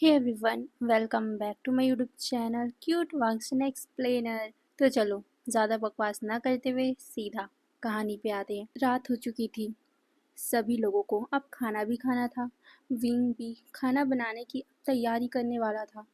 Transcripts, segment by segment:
Hey everyone, welcome back to my YouTube channel cute Waxon explainer. तो चलो ज़्यादा बकवास ना करते हुए सीधा कहानी पे आते हैं। रात हो चुकी थी, सभी लोगों को अब खाना भी खाना था। विंग भी खाना बनाने की तैयारी करने वाला था।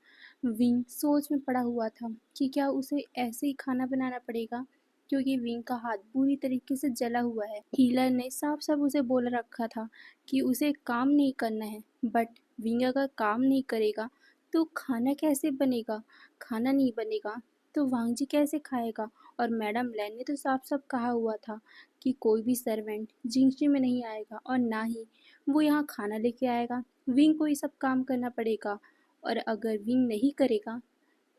विंग सोच में पड़ा हुआ था कि क्या उसे ऐसे ही खाना बनाना पड़ेगा, क्योंकि विंग का हाथ बुरी तरीके से जला हुआ है। हीलर ने साफ साफ उसे बोल रखा था कि उसे काम नहीं करना है, बट विंग अगर काम नहीं करेगा तो खाना कैसे बनेगा। खाना नहीं बनेगा तो वांगजी कैसे खाएगा। और मैडम लैन ने तो साफ साफ कहा हुआ था कि कोई भी सर्वेंट जिंगजी में नहीं आएगा और ना ही वो यहाँ खाना लेके आएगा। विंग को ये सब काम करना पड़ेगा, और अगर विंग नहीं करेगा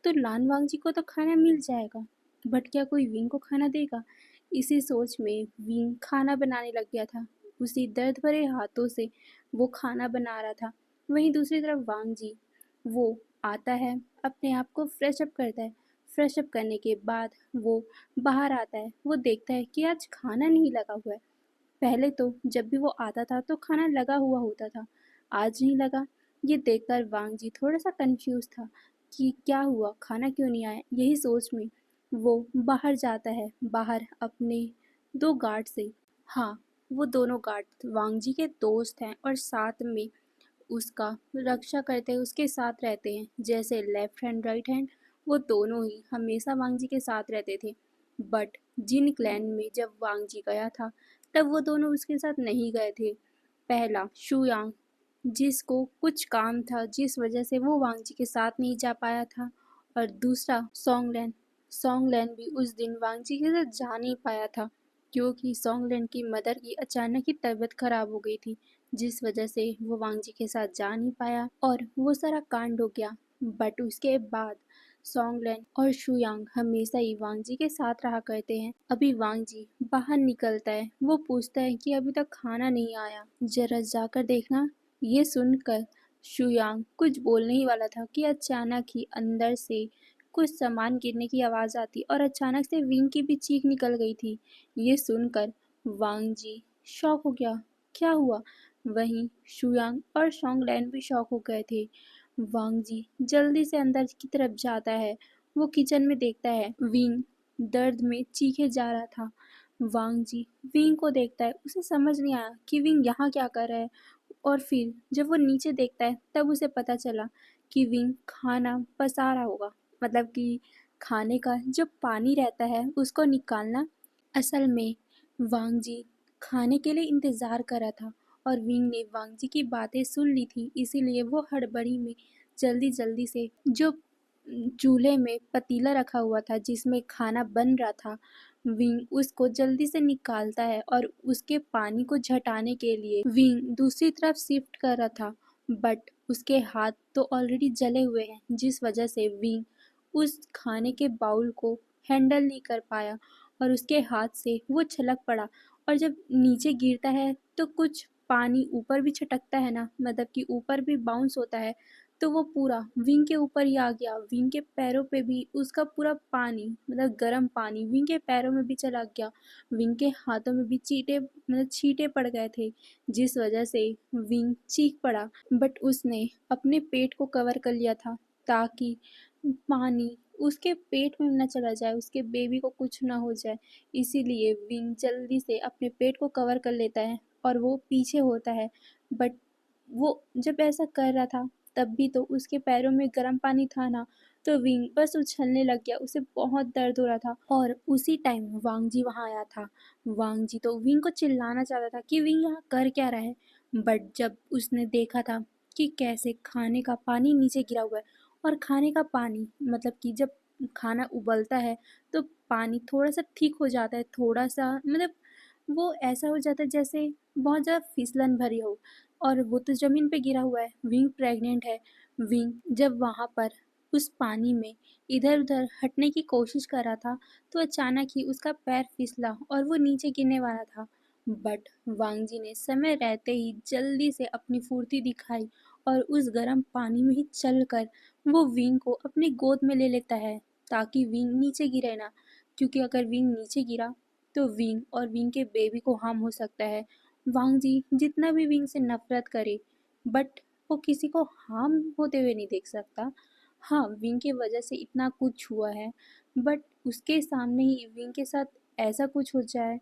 तो लान वांगजी को तो खाना मिल जाएगा, बट क्या कोई विंग को खाना देगा। इसी सोच में विंग खाना बनाने लग गया था। उसी दर्द भरे हाथों से वो खाना बना रहा था। वहीं दूसरी तरफ वांगजी, वो आता है, अपने आप को फ्रेश अप करता है। फ्रेश अप करने के बाद वो बाहर आता है। वो देखता है कि आज खाना नहीं लगा हुआ है। पहले तो जब भी वो आता था तो खाना लगा हुआ होता था, आज नहीं लगा। ये देखकर वांगजी थोड़ा सा कंफ्यूज था कि क्या हुआ, खाना क्यों नहीं आया। यही सोच में वो बाहर जाता है, बाहर अपने दो गार्ड से। हाँ, वो दोनों गार्ड वांगजी के दोस्त हैं और साथ में उसका रक्षा करते हैं, उसके साथ रहते हैं। जैसे लेफ्ट हैंड राइट हैंड, वो दोनों ही हमेशा वांगजी के साथ रहते थे। बट जिन क्लैन में जब वांगजी गया था तब वो दोनों उसके साथ नहीं गए थे। पहला शुयांग, जिसको कुछ काम था जिस वजह से वो वांगजी के साथ नहीं जा पाया था, और दूसरा सोंगलैन। सोंगलैन भी उस दिन वांगजी के साथ जा नहीं पाया था, क्योंकि सोंगलैन की मदर की अचानक ही तबीयत खराब हो गई थी, जिस वजह से वो वांगजी के साथ जा नहीं पाया और वो सारा कांड हो गया। बट उसके बाद सोंगलैन और शुयांग हमेशा ही वांगजी के साथ रहा करते हैं। अभी वांगजी बाहर निकलता है, वो पूछता है कि अभी तक खाना नहीं आया, जरा जाकर देखना। ये सुनकर शुयांग कुछ बोलने ही वाला था कि अचानक ही अंदर से कुछ सामान गिरने की आवाज आती और अचानक से विंग की भी चीख निकल गई थी। ये सुनकर वांगजी शॉक हो गया, क्या हुआ। वहीं शुयांग और सोंगलैन भी शॉक हो गए थे। वांगजी जल्दी से अंदर की तरफ जाता है। वो किचन में देखता है विंग दर्द में चीखे जा रहा था। वांगजी विंग को देखता है, उसे समझ नहीं आया कि विंग यहाँ क्या कर रहा है। और फिर जब वो नीचे देखता है तब उसे पता चला कि विंग खाना पसा रहा होगा, मतलब कि खाने का जो पानी रहता है उसको निकालना। असल में वांगजी खाने के लिए इंतज़ार कर रहा था और विंग ने वांगजी की बातें सुन ली थी, इसीलिए वो हड़बड़ी में जल्दी जल्दी से जो चूल्हे में पतीला रखा हुआ था जिसमें खाना बन रहा था, विंग उसको जल्दी से निकालता है और उसके पानी को झटाने के लिए विंग दूसरी तरफ शिफ्ट कर रहा था। बट उसके हाथ तो ऑलरेडी जले हुए हैं, जिस वजह से विंग उस खाने के बाउल को हैंडल नहीं कर पाया और उसके हाथ से वो छलक पड़ा। और जब नीचे गिरता है तो कुछ पानी ऊपर भी छटकता है ना, मतलब कि ऊपर भी बाउंस होता है, तो वो पूरा विंग के ऊपर ही आ गया। विंग के पैरों पे भी उसका पूरा पानी, मतलब गर्म पानी विंग के पैरों में भी चला गया। विंग के हाथों में भी चीटे, मतलब छींटे पड़ गए थे, जिस वजह से विंग चीख पड़ा। बट उसने अपने पेट को कवर कर लिया था ताकि पानी उसके पेट में न चला जाए, उसके बेबी को कुछ ना हो जाए। इसीलिए विंग जल्दी से अपने पेट को कवर कर लेता है और वो पीछे होता है। बट वो जब ऐसा कर रहा था तब भी तो उसके पैरों में गर्म पानी था ना, तो विंग बस उछलने लग गया, उसे बहुत दर्द हो रहा था। और उसी टाइम वांगजी वहाँ आया था। वांगजी तो विंग को चिल्लाना चाहता था कि विंग यहाँ कर क्या रहा है, बट जब उसने देखा था कि कैसे खाने का पानी नीचे गिरा हुआ है, और खाने का पानी मतलब कि जब खाना उबलता है तो पानी थोड़ा सा थिक हो जाता है, थोड़ा सा मतलब वो ऐसा हो जाता है जैसे बहुत ज़्यादा फिसलन भरी हो, और वो तो ज़मीन पे गिरा हुआ है। विंग प्रेग्नेंट है। विंग जब वहाँ पर उस पानी में इधर उधर हटने की कोशिश कर रहा था तो अचानक ही उसका पैर फिसला और वो नीचे गिरने वाला था। बट वांगजी ने समय रहते ही जल्दी से अपनी फुर्ती दिखाई और उस गर्म पानी में ही चलकर वो विंग को अपनी गोद में ले लेता है ताकि विंग नीचे गिरे ना, क्योंकि अगर विंग नीचे गिरा तो विंग और विंग के बेबी को हार्म हो सकता है। वांगजी जितना भी विंग से नफरत करे, बट वो किसी को हार्म होते हुए नहीं देख सकता। हाँ, विंग की वजह से इतना कुछ हुआ है, बट उसके सामने ही विंग के साथ ऐसा कुछ हो जाए,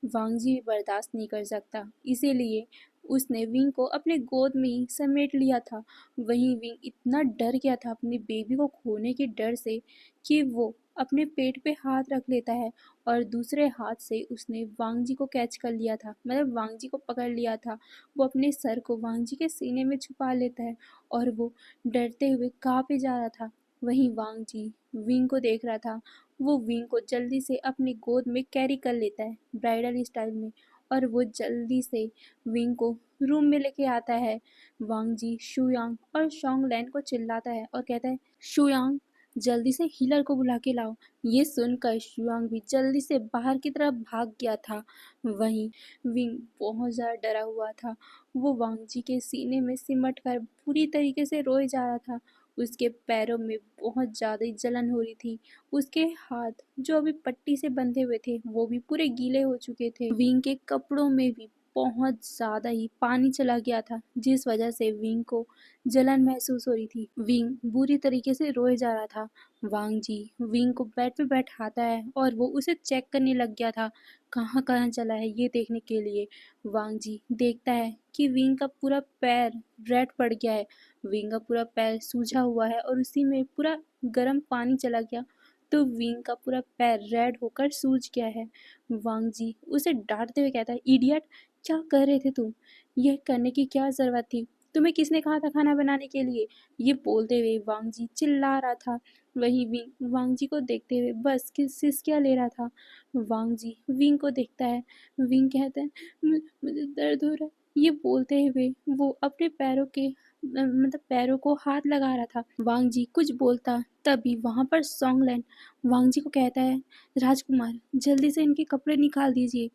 वांग जी भी बर्दाश्त नहीं कर सकता। इसीलिए उसने विंग को अपने गोद में ही समेट लिया था। वहीं विंग इतना डर गया था अपने बेबी को खोने के डर से कि वो अपने पेट पे हाथ रख लेता है और दूसरे हाथ से उसने वांग जी को कैच कर लिया था, मतलब वांग जी को पकड़ लिया था। वो अपने सर को वांग जी के सीने में छुपा लेता है और वो डरते हुए कांपे जा रहा था। वहीं वांग जी विंग को देख रहा था। वो विंग को जल्दी से अपनी गोद में कैरी कर लेता है ब्राइडल स्टाइल में, और वो जल्दी से विंग को रूम में लेके आता है। वांग जी शुयांग और शोंगलैन को चिल्लाता है और कहता है, शुयांग, जल्दी से हीलर को बुला के लाओ। ये सुनकर शुयांग भी जल्दी से बाहर की तरफ भाग गया था। वहीं विंग बहुत ज़्यादा डरा हुआ था। वो वांग जी के सीने में सिमट कर पूरी तरीके से रोए जा रहा था। उसके पैरों में बहुत ज़्यादा जलन हो रही थी। उसके हाथ जो अभी पट्टी से बंधे हुए थे वो भी पूरे गीले हो चुके थे। विंग के कपड़ों में भी बहुत ज़्यादा ही पानी चला गया था, जिस वजह से विंग को जलन महसूस हो रही थी। विंग बुरी तरीके से रोए जा रहा था। वांग जी विंग को बेड पे बैठाता है और वो उसे चेक करने लग गया था, कहाँ कहाँ चला है ये देखने के लिए। वांग जी देखता है कि विंग का पूरा पैर रेड पड़ गया है। विंग का पूरा पैर सूजा हुआ है और उसी में पूरा गर्म पानी चला गया, तो विंग का पूरा पैर रेड होकर सूज गया है। वांग जी उसे डांटते हुए कहता है, इडियट, क्या कर रहे थे तुम? यह करने की क्या जरूरत थी? तुम्हें किसने कहा था खाना बनाने के लिए? ये बोलते हुए वांग जी चिल्ला रहा था। वही विंग वांग जी को देखते हुए बस सिसकियाँ ले रहा था। वांग जी विंग को देखता है। विंग कहता है, मुझे दर्द हो रहा है। ये बोलते हुए वो अपने पैरों के मतलब पैरों को हाथ लगा रहा था। वांग जी कुछ बोलता तभी वहां पर सॉन्गलैंड वांग जी को कहता है, राजकुमार, जल्दी से इनके कपड़े निकाल दीजिए।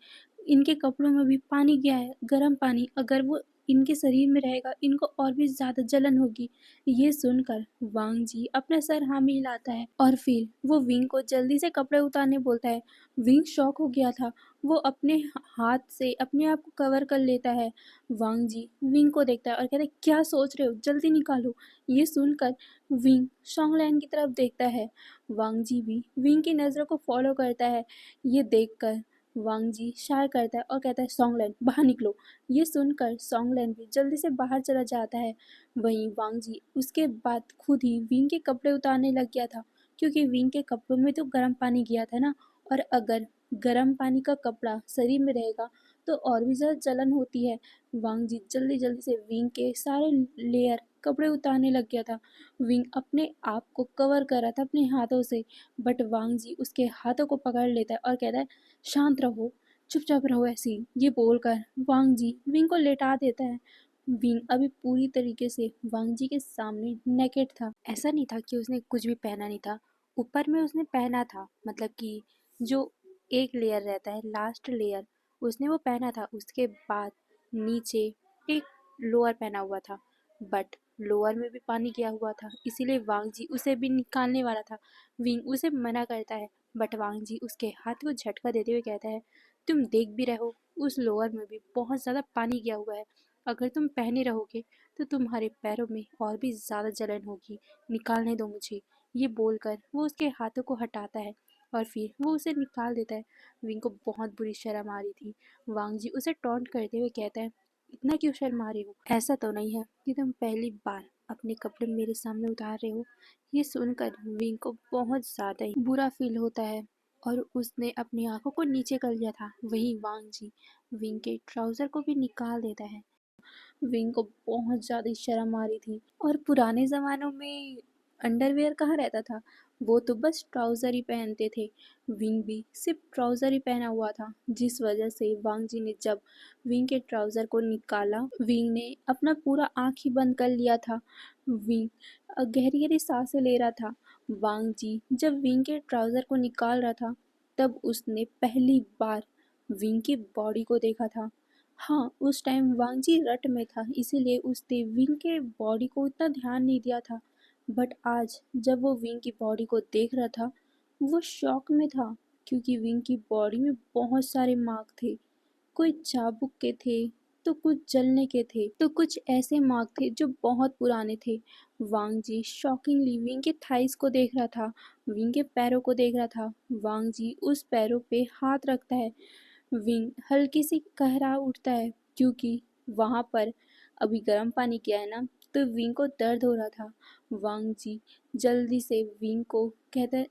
इनके कपड़ों में भी पानी गया है, गर्म पानी। अगर वो इनके शरीर में रहेगा इनको और भी ज़्यादा जलन होगी। ये सुनकर वांग जी अपना सर हाँ में हिलाता है और फिर वो विंग को जल्दी से कपड़े उतारने बोलता है। विंग शॉक हो गया था। वो अपने हाथ से अपने आप को कवर कर लेता है। वांग जी विंग को देखता है और कहता है, क्या सोच रहे हो, जल्दी निकालो। ये सुनकर विंग शोंगलैन की तरफ देखता है। वांग जी भी विंग की नज़रों को फॉलो करता है। ये देखकर वांग जी शाय करता है और कहता है, सॉन्गलैन बाहर निकलो। ये सुनकर सॉन्गलैन भी जल्दी से बाहर चला जाता है। वहीं वांग जी उसके बाद खुद ही विंग के कपड़े उतारने लग गया था, क्योंकि विंग के कपड़ों में तो गर्म पानी गया था ना, और अगर गर्म पानी का कपड़ा शरीर में रहेगा तो और भी ज़्यादा जलन होती है। वांग जी जल्दी जल्दी से विंग के सारे लेयर कपड़े उतारने लग गया था। विंग अपने आप को कवर कर रहा था अपने हाथों से, बट वांग जी उसके हाथों को पकड़ लेता है और कहता है, शांत रहो, चुपचाप रहो ऐसे ही। ये बोलकर वांग जी विंग को लेटा देता है। विंग अभी पूरी तरीके से वांग जी के सामने नेकेड था। ऐसा नहीं था कि उसने कुछ भी पहना नहीं था, ऊपर में उसने पहना था, मतलब कि जो एक लेयर रहता है, लास्ट लेयर, उसने वो पहना था। उसके बाद नीचे एक लोअर पहना हुआ था, बट लोअर में भी पानी गया हुआ था, इसीलिए वांग जी उसे भी निकालने वाला था। विंग उसे मना करता है, बट वांग जी उसके हाथ को झटका देते हुए कहता है, तुम देख भी रहो, उस लोअर में भी बहुत ज़्यादा पानी गया हुआ है। अगर तुम पहने रहोगे तो तुम्हारे पैरों में और भी ज़्यादा जलन होगी। निकालने दो मुझे। ये बोलकर वो उसके हाथों को हटाता है और फिर वो उसे निकाल देता है। विंग को बहुत बुरी शर्म आ रही थी। वांग जी उसे टॉन्ट करते हुए कहता है, इतना क्यों शर्मा रहे हो? ऐसा तो नहीं है कि तुम पहली बार अपने कपड़े मेरे सामने उतार रहे हो। ये सुनकर विंग को बहुत ज़्यादा ही बुरा फील होता है और उसने अपनी आंखों को नीचे कर लिया था। वहीं वांग जी विंग के ट्राउज़र को भी निकाल देता है। विंग को बहुत ज़्यादा शर्म आ रही थी, और पुराने ज़मानों में अंडरवियर कहाँ रहता था, वो तो बस ट्राउज़र ही पहनते थे। विंग भी सिर्फ ट्राउज़र ही पहना हुआ था, जिस वजह से वांग जी ने जब विंग के ट्राउज़र को निकाला, विंग ने अपना पूरा आँख ही बंद कर लिया था। विंग गहरी गहरी सांसें ले रहा था। वांग जी जब विंग के ट्राउज़र को निकाल रहा था तब उसने पहली बार विंग की बॉडी को देखा था। हाँ, उस टाइम वांग जी रट में था, इसीलिए उसने विंग के बॉडी को इतना ध्यान नहीं दिया था। बट आज जब वो विंग की बॉडी को देख रहा था, वो शॉक में था, क्योंकि विंग की बॉडी में बहुत सारे मार्क थे। कोई चाबुक के थे, तो कुछ जलने के थे, तो कुछ ऐसे मार्क थे जो बहुत पुराने थे। वांग जी शॉकिंगली विंग के थाइस को देख रहा था, विंग के पैरों को देख रहा था। वांग जी उस पैरों पे हाथ रखता है। विंग हल्की सी कहरा उठता है, क्योंकि वहां पर अभी गर्म पानी किया है ना, तो विंग को दर्द हो रहा था। वांग जी जल्दी से विंग को कहता है,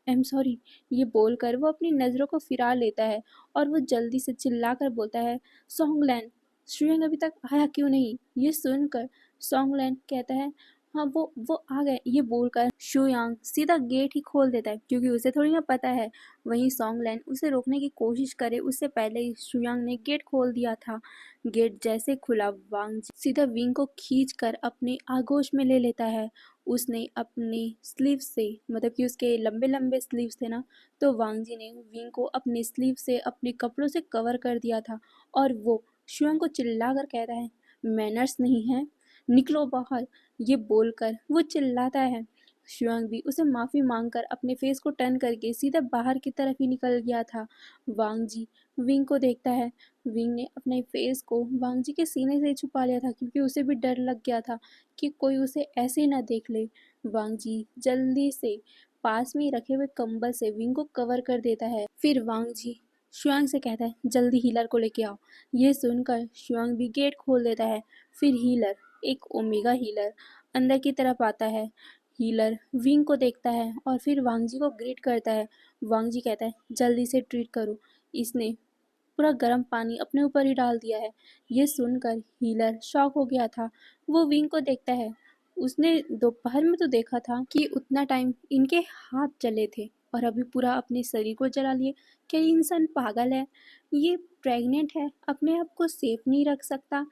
एम सॉरी, ये बोलकर वो अपनी नज़रों को फिरा लेता है और वो जल्दी से चिल्लाकर बोलता है, सॉन्गलैंड, श्रेयंग अभी तक आया क्यों नहीं? ये सुनकर सॉन्गलैंड कहता है, हाँ वो आ गए। ये बोलकर शुयांग सीधा गेट ही खोल देता है, क्योंकि उसे थोड़ी ना पता है। वहीं सॉन्गलैंड उसे रोकने की कोशिश करे उससे पहले ही शुयांग ने गेट खोल दिया था। गेट जैसे खुला, वांग सीधा विंग को खींच कर अपने आगोश में ले लेता है। उसने अपने स्लीव से, मतलब कि उसके लंबे लंबे स्लीव्स थे ना, तो वांग जी ने विंग को अपने स्लीव से, अपने कपड़ों से कवर कर दिया था। और वो शुयांग को चिल्लाकर कहता है, मैनर्स नहीं है, निकलो बाहर। ये बोलकर वो चिल्लाता है। शुयांग भी उसे माफ़ी मांगकर अपने फेस को टर्न करके सीधा बाहर की तरफ ही निकल गया था। वांग जी विंग को देखता है। विंग ने अपने फेस को वांग जी के सीने से छुपा लिया था, क्योंकि उसे भी डर लग गया था कि कोई उसे ऐसे ना देख ले। वांग जी जल्दी से पास में ही रखे हुए कंबल से विंग को कवर कर देता है। फिर वांग जी शुआंग से कहता है, जल्दी हीलर को लेके आओ। ये सुनकर शुआंग भी गेट खोल देता है। फिर हीलर, एक ओमेगा हीलर, अंदर की तरफ आता है। हीलर विंग को देखता है और फिर वांग जी को ग्रीट करता है। वांग जी कहता है, जल्दी से ट्रीट करो, इसने पूरा गर्म पानी अपने ऊपर ही डाल दिया है। ये सुनकर हीलर शॉक हो गया था। वो विंग को देखता है। उसने दोपहर में तो देखा था कि उतना टाइम इनके हाथ जले थे, और अभी पूरा अपने शरीर को जला लिए। क्या ये इंसान पागल है? ये प्रेग्नेंट है, अपने आप को सेफ नहीं रख सकता।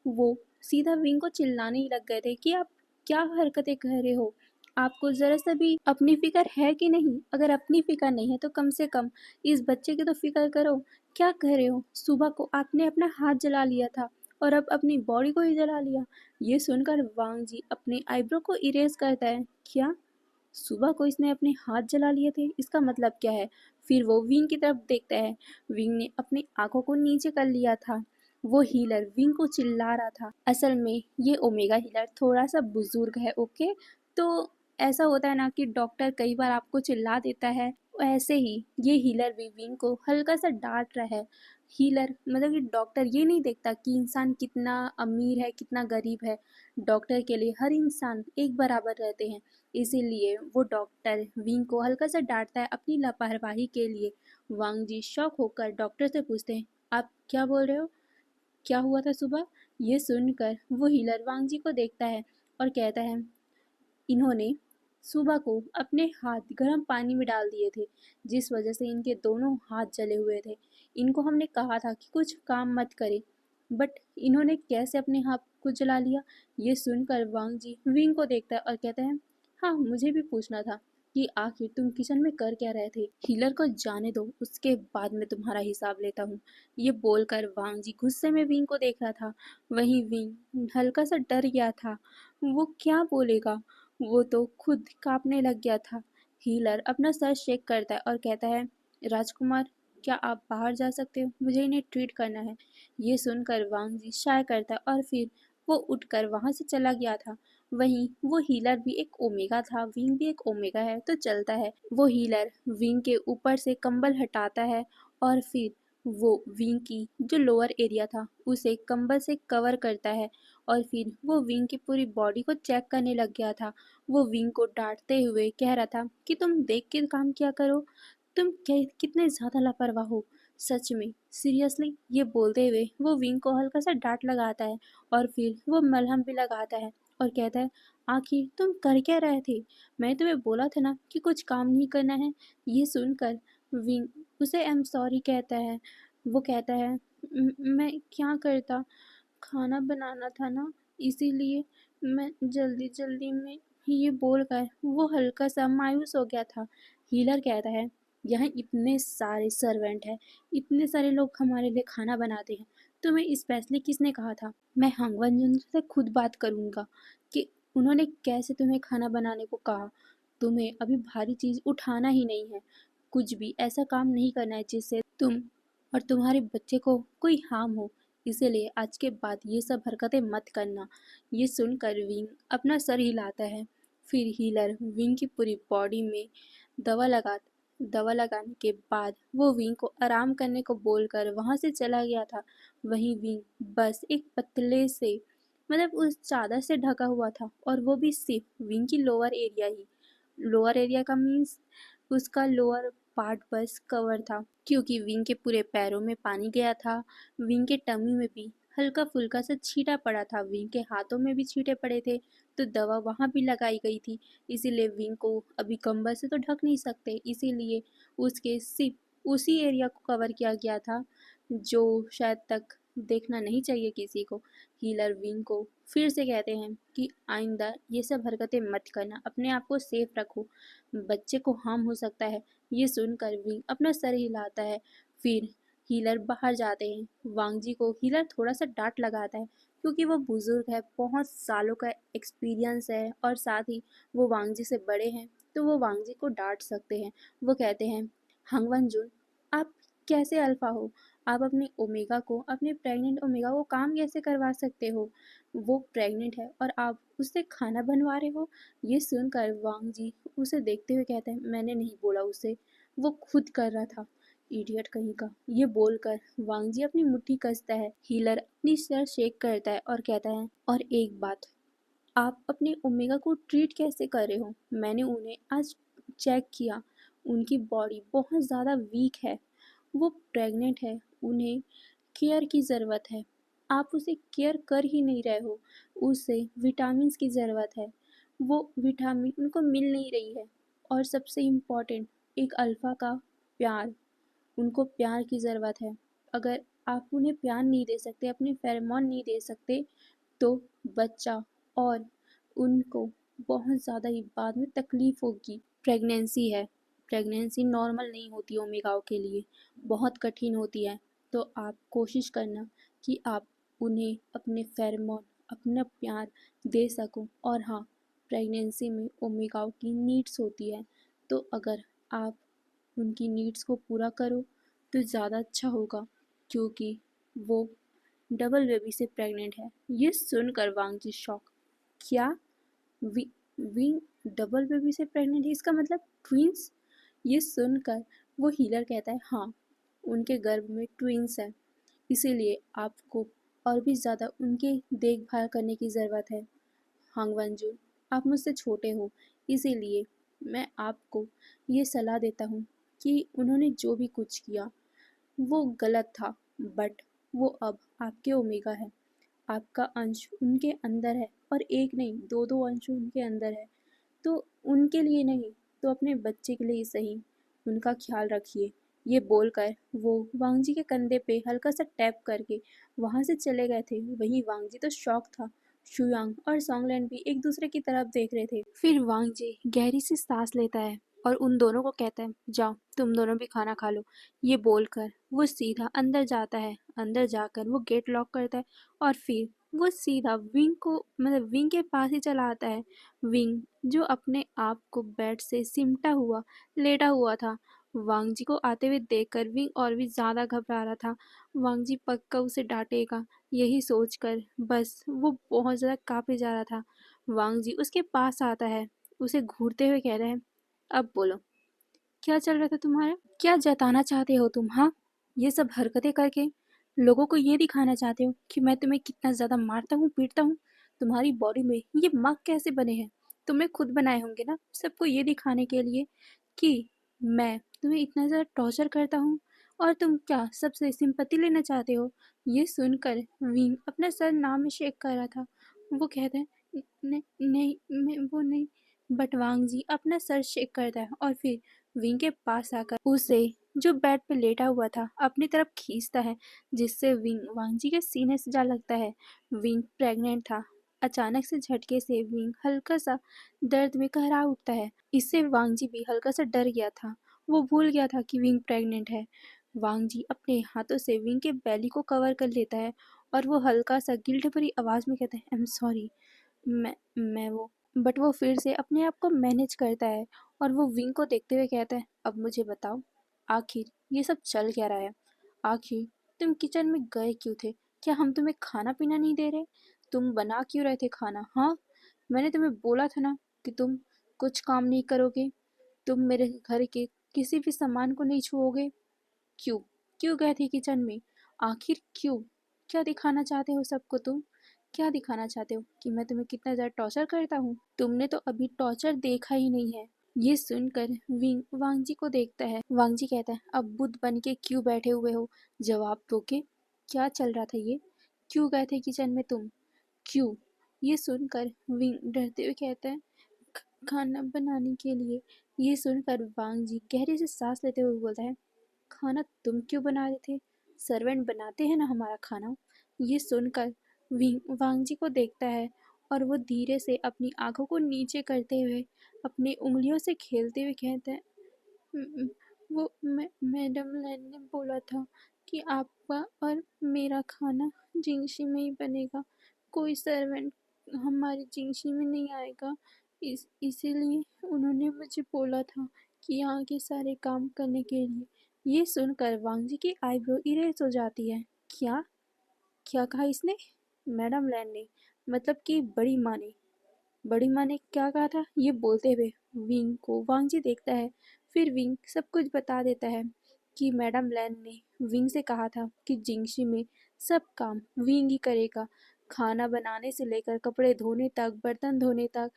वो सीधा विंग को चिल्लाने ही लग गए थे कि आप क्या हरकतें कर रहे हो? आपको ज़रा सा भी अपनी फ़िक्र है कि नहीं? अगर अपनी फ़िक्र नहीं है तो कम से कम इस बच्चे की तो फ़िक्र करो। क्या कर रहे हो? सुबह को आपने अपना हाथ जला लिया था और अब अपनी बॉडी को ही जला लिया। ये सुनकर वांग जी अपने आईब्रो को इरेज़ करता है। क्या? सुबह को इसने अपने हाथ जला लिए थे, इसका मतलब क्या है? फिर वो विंग की तरफ देखता है। विंग ने अपनी आंखों को नीचे कर लिया था। वो हीलर विंग को चिल्ला रहा था। असल में ये ओमेगा हीलर थोड़ा सा बुजुर्ग है, ओके? तो ऐसा होता है ना कि डॉक्टर कई बार आपको चिल्ला देता है, ऐसे ही ये हीलर भी विंग को हल्का सा डांट रहा है। हीलर मतलब कि डॉक्टर ये नहीं देखता कि इंसान कितना अमीर है, कितना गरीब है। डॉक्टर के लिए हर इंसान एक बराबर रहते हैं। इसीलिए वो डॉक्टर विंग को हल्का सा डांटता है अपनी लापरवाही के लिए। वांग जी शॉक होकर डॉक्टर से पूछते हैं, आप क्या बोल रहे हो? क्या हुआ था सुबह? ये सुनकर वो हीलर वांग जी को देखता है और कहता है, इन्होंने सुबह को अपने हाथ गर्म पानी में डाल दिए थे, जिस वजह से इनके दोनों हाथ जले हुए थे। इनको हमने कहा था कि कुछ काम मत करें, बट इन्होंने कैसे अपने हाथ को जला लिया? ये सुनकर वांग जी विंग को देखता है और कहता है, हाँ मुझे भी पूछना था कि आखिर तुम किचन में कर क्या रहे थे? हीलर को जाने दो, उसके बाद मैं तुम्हारा हिसाब लेता हूँ। ये बोलकर वांग जी गुस्से में विंग को देख रहा था। वहीं विंग हल्का सा डर गया था। वो क्या बोलेगा? वो तो खुद कांपने लग गया था। हीलर अपना सर शेक करता है और कहता है, राजकुमार, क्या आप बाहर जा सकते हो? मुझे इन्हें ट्रीट करना है। ये सुनकर वांग जी शाय करता है और फिर वो उठकर वहां से चला गया था। वहीं वो हीलर भी एक ओमेगा था, विंग भी एक ओमेगा है, तो चलता है। वो हीलर विंग के ऊपर से कंबल हटाता है और फिर वो विंग की जो लोअर एरिया था उसे कंबल से कवर करता है, और फिर वो विंग की पूरी बॉडी को चेक करने लग गया था। वो विंग को डांटते हुए कह रहा था कि तुम देख के काम किया करो, तुम कितने ज़्यादा लापरवाह हो, सच में, सीरियसली। ये बोलते हुए वो विंग को हल्का सा डांट लगाता है और फिर वो मलहम भी लगाता है और कहता है, आखिर तुम कर क्या रहे थे? मैं तुम्हें बोला था ना कि कुछ काम नहीं करना है। ये सुनकर विंग उसे आई एम सॉरी कहता है। वो कहता है, मैं क्या करता, खाना बनाना था ना, इसीलिए मैं जल्दी जल्दी में। ये बोलकर वो हल्का सा मायूस हो गया था। हीलर कहता है, यहाँ इतने सारे सर्वेंट हैं, इतने सारे लोग हमारे लिए खाना बनाते हैं, तुम्हें स्पेशली किसने कहा था? मैं हंगवन से खुद बात करूँगा कि उन्होंने कैसे तुम्हें खाना बनाने को कहा। तुम्हें अभी भारी चीज़ उठाना ही नहीं है, कुछ भी ऐसा काम नहीं करना है जिससे तुम और तुम्हारे बच्चे को कोई हार्म हो। इसीलिए आज के बाद ये सब हरकतें मत करना। ये सुनकर विंग अपना सर हिलाता है। फिर हीलर विंग की पूरी बॉडी में दवा लगा दवा लगाने के बाद वो विंग को आराम करने को बोलकर वहाँ से चला गया था। वहीं विंग बस एक पतले से उस चादर से ढका हुआ था, और वो भी सिर्फ विंग की लोअर एरिया ही। लोअर एरिया का मीन्स उसका लोअर पार्ट बस कवर था, क्योंकि विंग के पूरे पैरों में पानी गया था। विंग के टमी में भी हल्का फुल्का सा छींटा पड़ा था, विंग के हाथों में भी छींटे पड़े थे, तो दवा वहाँ भी लगाई गई थी। इसीलिए विंग को अभी कंबल से तो ढक नहीं सकते, इसीलिए उसके सिर्फ उसी एरिया को कवर किया गया था जो शायद तक देखना नहीं चाहिए किसी को। हीलर विंग को फिर से कहते हैं कि आइंदा ये सब हरकतें मत करना, अपने आप को सेफ रखो, बच्चे को हार्म हो सकता है। ये सुनकर विंग अपना सर हिलाता है। फिर हीलर बाहर जाते हैं। वांगजी को हीलर थोड़ा सा डांट लगाता है, क्योंकि वो बुजुर्ग है, बहुत सालों का एक्सपीरियंस है, और साथ ही वो वांगजी से बड़े हैं, तो वो वांगजी को डांट सकते हैं। वो कहते हैं, हंगवन जुन, आप कैसे अल्फा हो? आप अपने ओमेगा को, अपने प्रेग्नेंट ओमेगा को काम कैसे करवा सकते हो? वो प्रेग्नेंट है और आप उससे खाना बनवा रहे हो? ये सुनकर वांग जी उसे देखते हुए कहते हैं, मैंने नहीं बोला उसे, वो खुद कर रहा था, इडियट कहीं का। ये बोलकर वांग जी अपनी मुट्ठी कसता है। हीलर अपनी सर शेक करता है और कहता है, और एक बात, आप अपने ओमेगा को ट्रीट कैसे कर रहे हो? मैंने उन्हें आज चेक किया, उनकी बॉडी बहुत ज़्यादा वीक है, वो प्रेग्नेंट है, उन्हें केयर की ज़रूरत है। आप उसे केयर कर ही नहीं रहे हो, उसे विटामिन्स की ज़रूरत है, वो विटामिन उनको मिल नहीं रही है। और सबसे इम्पॉर्टेंट, एक अल्फ़ा का प्यार, उनको प्यार की ज़रूरत है। अगर आप उन्हें प्यार नहीं दे सकते, अपने फेरोमोन नहीं दे सकते, तो बच्चा और उनको बहुत ज़्यादा ही बाद में तकलीफ़ होगी। प्रेगनेंसी है, प्रेगनेंसी नॉर्मल नहीं होती ओमेगाओं के लिए, बहुत कठिन होती है। तो आप कोशिश करना कि आप उन्हें अपने फेरोमोन, अपना प्यार दे सको। और हाँ, प्रेगनेंसी में ओमेगाओं की नीड्स होती है, तो अगर आप उनकी नीड्स को पूरा करो तो ज़्यादा अच्छा होगा, क्योंकि वो डबल बेबी से प्रेग्नेंट है। ये सुनकर वांगजी शॉक, क्या? वी विंग डबल बेबी से प्रेग्नेंट है, इसका मतलब ट्विंस? ये सुनकर वो हीलर कहता है, हाँ, उनके गर्भ में ट्विंस है, इसीलिए आपको और भी ज़्यादा उनकी देखभाल करने की ज़रूरत है। हांगवंजू, आप मुझसे छोटे हो, इसीलिए मैं आपको ये सलाह देता हूँ कि उन्होंने जो भी कुछ किया वो गलत था, बट वो अब आपके ओमेगा है, आपका अंश उनके अंदर है, और एक नहीं, दो दो अंश उनके अंदर है, तो उनके लिए नहीं तो अपने बच्चे के लिए ही सही, उनका ख्याल रखिए। ये बोलकर वो वांगजी के कंधे पे हल्का सा टैप करके वहाँ से चले गए थे। वहीं वांगजी तो शॉक था। शुयांग और सॉन्गलैंड भी एक दूसरे की तरफ देख रहे थे। फिर वांगजी गहरी सी सांस लेता है और उन दोनों को कहता है, जाओ तुम दोनों भी खाना खा लो। ये बोलकर वो सीधा अंदर जाता है। अंदर जाकर वो गेट लॉक करता है, और फिर वो सीधा विंग को विंग के पास ही चला आता है। विंग जो अपने आप को बेड से सिमटा हुआ लेटा हुआ था। वांगजी को आते हुए देखकर विंग और भी ज्यादा घबरा रहा था। वांगजी पक्का उसे डांटेगा, यही सोचकर बस वो बहुत ज्यादा कांपे जा रहा था। वांगजी उसके पास आता है, उसे घूरते हुए कह रहा है, अब बोलो, क्या चल रहा था तुम्हारा? क्या जताना चाहते हो तुम? हाँ, ये सब हरकतें करके लोगों को ये दिखाना चाहते हो कि मैं तुम्हें कितना ज़्यादा मारता हूँ, पीटता हूँ? तुम्हारी बॉडी में ये मार्क कैसे बने हैं? तुमने खुद बनाए होंगे ना, सबको ये दिखाने के लिए कि मैं तुम्हें इतना ज़्यादा टॉर्चर करता हूँ, और तुम क्या सबसे सिंपैथी लेना चाहते हो? ये सुनकर विंग अपना सर नाम में शेक कर रहा था। वो कहते हैं, नहीं नहीं, मैं वो नहीं। बट वांग जी अपना सर शेक करता है, और फिर विंग के पास आकर उसे, जो बेड पे लेटा हुआ था, अपनी तरफ खींचता है, जिससे विंग वांगजी के सीने से जा लगता है। विंग प्रेग्नेंट था। अचानक से झटके से विंग हल्का सा दर्द में कहरा उठता है। इससे वांगजी भी हल्का सा डर गया था। वो भूल गया था कि विंग प्रेग्नेंट है। वांगजी अपने हाथों से विंग के बेली को कवर कर लेता है, और वो हल्का सा गिल्ट भरी आवाज में कहता है, आई एम सॉरी, मैं वो। बट वो फिर से अपने आप को मैनेज करता है, और वो विंग को देखते हुए कहता है, अब मुझे बताओ, आखिर ये सब चल क्या रहा है? आखिर तुम किचन में गए क्यों थे? क्या हम तुम्हें खाना पीना नहीं दे रहे? तुम बना क्यों रहे थे खाना? हाँ, मैंने तुम्हें बोला था ना कि तुम कुछ काम नहीं करोगे, तुम मेरे घर के किसी भी सामान को नहीं छुओगे। क्यों? क्यों गए थे किचन में? आखिर क्यों? क्या दिखाना चाहते हो सबको तुम? क्या दिखाना चाहते हो कि मैं तुम्हें कितना ज़्यादा टॉर्चर करता हूँ? तुमने तो अभी टॉर्चर देखा ही नहीं है। ये सुनकर विंग वांगजी को देखता है। वांगजी कहता है, अब बुद्ध बन के क्यों बैठे हुए हो? जवाब दोगे? क्या चल रहा था ये? क्यों गए थे किचन में तुम? क्यों? ये सुनकर विंग डरते हुए कहता है, खाना बनाने के लिए। ये सुनकर वांगजी गहरे से सांस लेते हुए बोलता है, खाना तुम क्यों बना रहे थे? सर्वेंट बनाते हैं ना हमारा खाना। ये सुनकर वांगजी को देखता है और वो धीरे से अपनी आंखों को नीचे करते हुए अपनी उंगलियों से खेलते हुए कहता है, "म- वो मैडम लैन ने बोला था कि आपका और मेरा खाना जिंगशी में ही बनेगा, कोई सर्वेंट हमारी जिंगशी में नहीं आएगा। इसीलिए उन्होंने मुझे बोला था कि यहाँ के सारे काम करने के लिए। ये सुनकर वांगजी की आईब्रो इरेज हो जाती है। क्या? क्या कहा इसने? मैडम लैन ने, मतलब कि बड़ी माँ ने। बड़ी माँ ने क्या कहा था? ये बोलते हुए विंग को वांगजी देखता है। फिर विंग सब कुछ बता देता है कि मैडम लैन ने विंग से कहा था कि जिंगशी में सब काम विंग ही करेगा। खाना बनाने से लेकर कपड़े धोने तक, बर्तन धोने तक,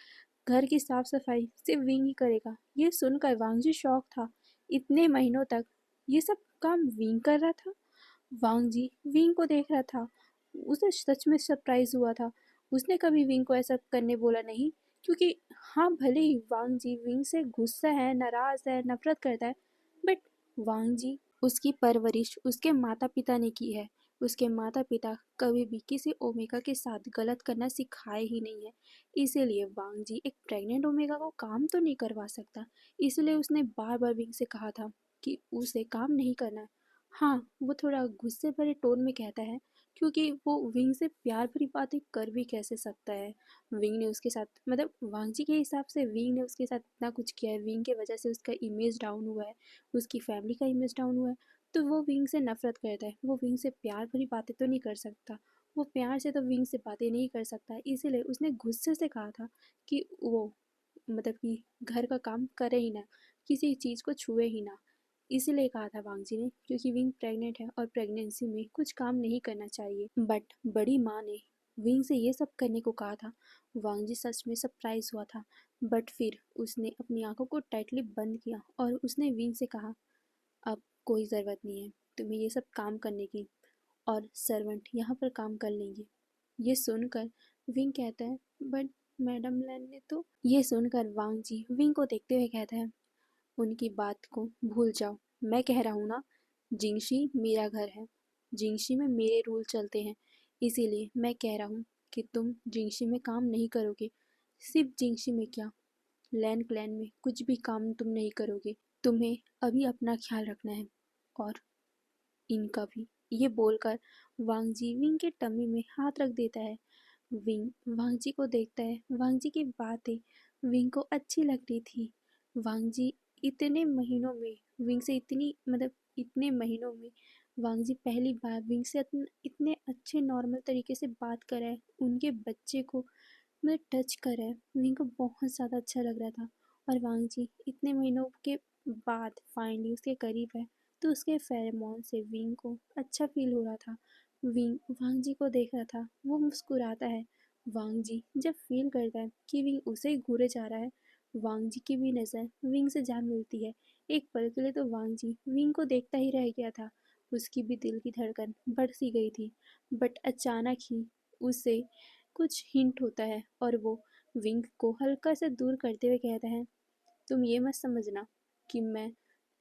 घर की साफ सफाई सिर्फ विंग ही करेगा। ये सुनकर वांगजी शौक था। इतने महीनों तक ये सब काम विंग कर रहा था। वांगजी विंग को देख रहा था। उसे सच में सरप्राइज हुआ था। उसने कभी विंग को ऐसा करने बोला नहीं, क्योंकि हाँ, भले ही वांगजी विंग से गुस्सा है, नाराज है, नफरत करता है, बट वांगजी, उसकी परवरिश उसके माता पिता ने की है। उसके माता पिता कभी भी किसी ओमेगा के साथ गलत करना सिखाए ही नहीं है। इसीलिए वांगजी एक प्रेग्नेंट ओमेगा को काम तो नहीं करवा सकता। इसलिए उसने बार बार विंग से कहा था कि उसे काम नहीं करना है। हाँ, वो थोड़ा गुस्से भरे टोन में कहता है, क्योंकि वो विंग से प्यार भरी बातें कर भी कैसे सकता है। विंग ने उसके साथ, मतलब वांगजी के हिसाब से विंग ने उसके साथ इतना कुछ किया है, विंग के वजह से उसका इमेज डाउन हुआ है, उसकी फैमिली का इमेज डाउन हुआ है। तो वो विंग से नफरत करता है। वो विंग से प्यार भरी बातें तो नहीं कर सकता। वो प्यार से तो विंग से बातें नहीं कर सकता। इसीलिए उसने गुस्से से कहा था कि वो, मतलब कि घर का काम करे ही ना, किसी चीज़ को छुए ही ना। इसीलिए कहा था वांगजी ने, क्योंकि विंग प्रेग्नेंट है और प्रेगनेंसी में कुछ काम नहीं करना चाहिए। बट बड़ी माँ ने विंग से ये सब करने को कहा था। वांगजी सच में सरप्राइज हुआ था। बट फिर उसने अपनी आंखों को टाइटली बंद किया और उसने विंग से कहा, अब कोई ज़रूरत नहीं है तुम्हें ये सब काम करने की, और सर्वेंट यहाँ पर काम कर लेंगे। ये सुनकर विंग कहता है, बट मैडम लैन ने तो। ये सुनकर वांगजी विंग को देखते हुए कहता है, उनकी बात को भूल जाओ। मैं कह रहा हूँ ना, जिंगशी मेरा घर है। जिंगशी में मेरे रूल चलते हैं। इसीलिए मैं कह रहा हूँ कि तुम जिंगशी में काम नहीं करोगे। सिर्फ जिंगशी में क्या, लैन क्लैन में कुछ भी काम तुम नहीं करोगे। तुम्हें अभी अपना ख्याल रखना है, और इनका भी। ये बोलकर वांगजी विंग के टम्मी में हाथ रख देता है। विंग वांगजी को देखता है। वांगजी की बातें विंग को अच्छी लग रही थी। वांगजी इतने महीनों में विंग से इतनी, मतलब इतने महीनों में वांगजी पहली बार विंग से इतने अच्छे नॉर्मल तरीके से बात कर रहा है। उनके बच्चे को मतलब टच कर रहा है। विंग को बहुत ज़्यादा अच्छा लग रहा था। और वांगजी इतने महीनों के बाद फाइनली उसके करीब है, तो उसके फेरोमोन से विंग को अच्छा फील हो रहा था। विंग वांगजी को देख रहा था। वो मुस्कुराता है। वांगजी जब फील करता है कि विंग उसे ही घूरे जा रहा है, वांगजी की भी नज़र विंग से जा मिलती है। एक पल के लिए तो वांगजी विंग को देखता ही रह गया था। उसकी भी दिल की धड़कन बढ़ सी गई थी। बट अचानक ही उसे कुछ हिंट होता है और वो विंग को हल्का सा दूर करते हुए कहता है, तुम ये मत समझना कि मैं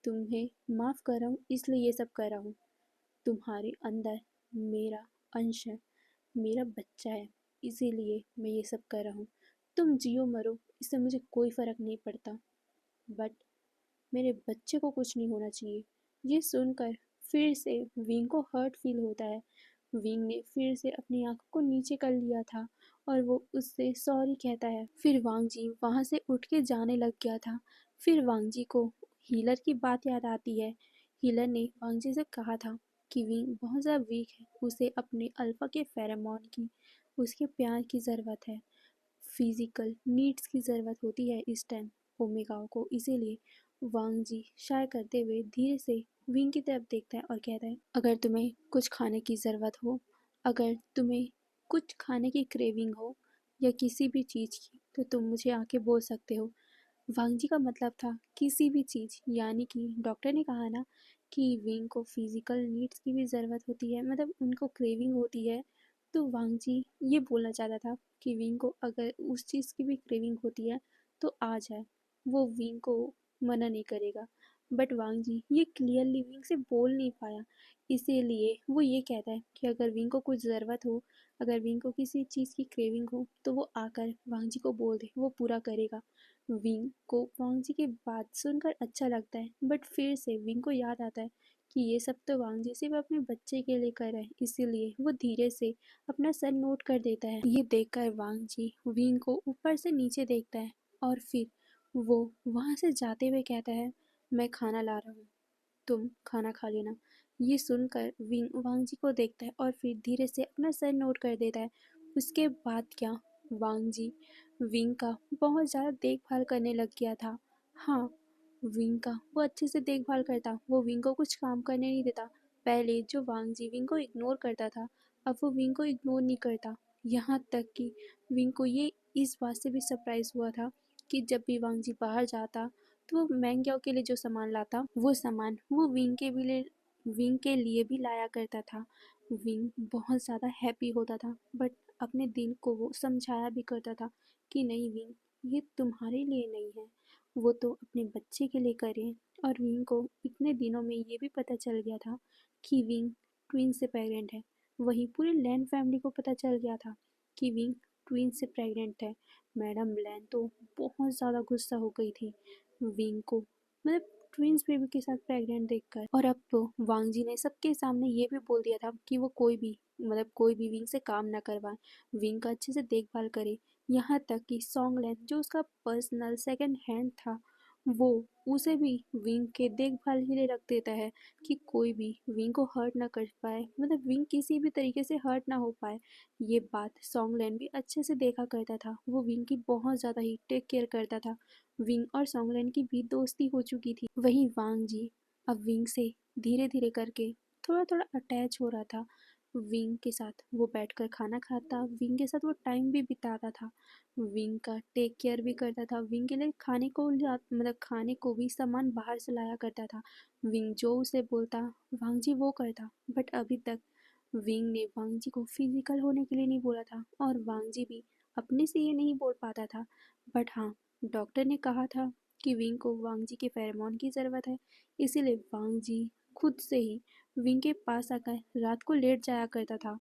तुम्हें माफ़ कर रहा हूँ इसलिए ये सब कर रहा हूँ। तुम्हारे अंदर मेरा अंश है, मेरा बच्चा है, इसीलिए मैं ये सब कर रहा हूँ। तुम जियो मरो इससे मुझे कोई फ़र्क नहीं पड़ता, बट मेरे बच्चे को कुछ नहीं होना चाहिए। ये सुनकर फिर से विंग को हर्ट फील होता है। विंग ने फिर से अपनी आंखों को नीचे कर लिया था और वो उससे सॉरी कहता है। फिर वांगजी वहाँ से उठ के जाने लग गया था। फिर वांगजी को हीलर की बात याद आती है। हीलर ने वांगजी से कहा था कि विंग बहुत ज़्यादा वीक है, उसे अपने अल्फा के फेरोमोन की, उसके प्यार की ज़रूरत है, फिजिकल नीड्स की ज़रूरत होती है इस टाइम ओमेगा को। इसीलिए वांग जी शाय करते हुए धीरे से विंग की तरफ देखता है और कहता है, अगर तुम्हें कुछ खाने की ज़रूरत हो, अगर तुम्हें कुछ खाने की क्रेविंग हो या किसी भी चीज़ की, तो तुम मुझे आके बोल सकते हो। वांग जी का मतलब था किसी भी चीज़, यानी कि डॉक्टर ने कहा ना कि विंग को फिजिकल नीड्स की भी ज़रूरत होती है, मतलब उनको क्रेविंग होती है। तो वांग जी ये बोलना चाहता था कि विंग को अगर उस चीज़ की भी क्रेविंग होती है तो आ जाए, वो विंग को मना नहीं करेगा। बट वांग जी ये क्लियरली विंग से बोल नहीं पाया, इसीलिए वो ये कहता है कि अगर विंग को कुछ ज़रूरत हो, अगर विंग को किसी चीज़ की क्रेविंग हो तो वो आकर वांग जी को बोल दे, वो पूरा करेगा। विंग को वांग जी की बात सुनकर अच्छा लगता है, बट फिर से विंग को याद आता है कि ये सब तो वांग जी सिर्फ अपने बच्चे के लिए कर रहे हैं, इसीलिए वो धीरे से अपना सर नोट कर देता है। ये देखकर वांग जी विंग को ऊपर से नीचे देखता है और फिर वो वहाँ से जाते हुए कहता है, मैं खाना ला रहा हूँ, तुम खाना खा लेना। ये सुनकर विंग वांग जी को देखता है और फिर धीरे से अपना सर नोट कर देता है। उसके बाद क्या, वांग जी विंग का बहुत ज़्यादा देखभाल करने लग गया था। हाँ, विंग का वो अच्छे से देखभाल करता, वो विंग को कुछ काम करने नहीं देता। पहले जो वांग जी विंग को इग्नोर करता था, अब वो विंग को इग्नोर नहीं करता। यहाँ तक कि विंग को ये इस बात से भी सरप्राइज हुआ था कि जब भी वांग जी बाहर जाता तो वो मैंग्याओ के लिए जो सामान लाता, वो सामान वो विंग के लिए भी लाया करता था। विंग बहुत ज़्यादा हैप्पी होता था, बट अपने दिल को वो समझाया भी करता था कि नहीं विंग, ये तुम्हारे लिए नहीं है, वो तो अपने बच्चे के लिए करें। और विंग को इतने दिनों में ये भी पता चल गया था कि विंग ट्विन से प्रेग्नेंट है। वहीं पूरी लैन फैमिली को पता चल गया था कि विंग ट्विन से प्रेग्नेंट है। मैडम लैन तो बहुत ज़्यादा गुस्सा हो गई थी विंग को, मतलब ट्विंस बेबी के साथ प्रेग्नेंट देखकर। और अब तो वांग जी ने सबके सामने ये भी बोल दिया था कि वो कोई भी विंग से काम ना करवाए, विंग का अच्छे से देखभाल करे। यहाँ तक कि सॉन्गलैन जो उसका पर्सनल सेकंड हैंड था, वो उसे भी विंग के देखभाल के लिए रख देता है कि कोई भी विंग को हर्ट ना कर पाए, मतलब विंग किसी भी तरीके से हर्ट ना हो पाए। ये बात सॉन्गलैन भी अच्छे से देखा करता था, वो विंग की बहुत ज़्यादा ही टेक केयर करता था। विंग और सॉन्गलैन की भी दोस्ती हो चुकी थी। वहीं वांग जी अब विंग से धीरे धीरे करके थोड़ा थोड़ा अटैच हो रहा था विंग के साथ। वो बैठकर खाना खाता, विंग के साथ वो टाइम भी बिताता था, विंग का टेक केयर भी करता था, विंग के लिए खाने को भी सामान बाहर से लाया करता था। विंग जो उसे बोलता वांग जी वो करता। बट अभी तक विंग ने वांग जी को फिजिकल होने के लिए नहीं बोला था और वांग जी भी अपने से ये नहीं बोल पाता था। बट हाँ, डॉक्टर ने कहा था कि विंग को वांग जी के फेरोमोन की ज़रूरत है, इसीलिए वांग जी खुद से ही विंग के पास आकर रात को लेट जाया करता था।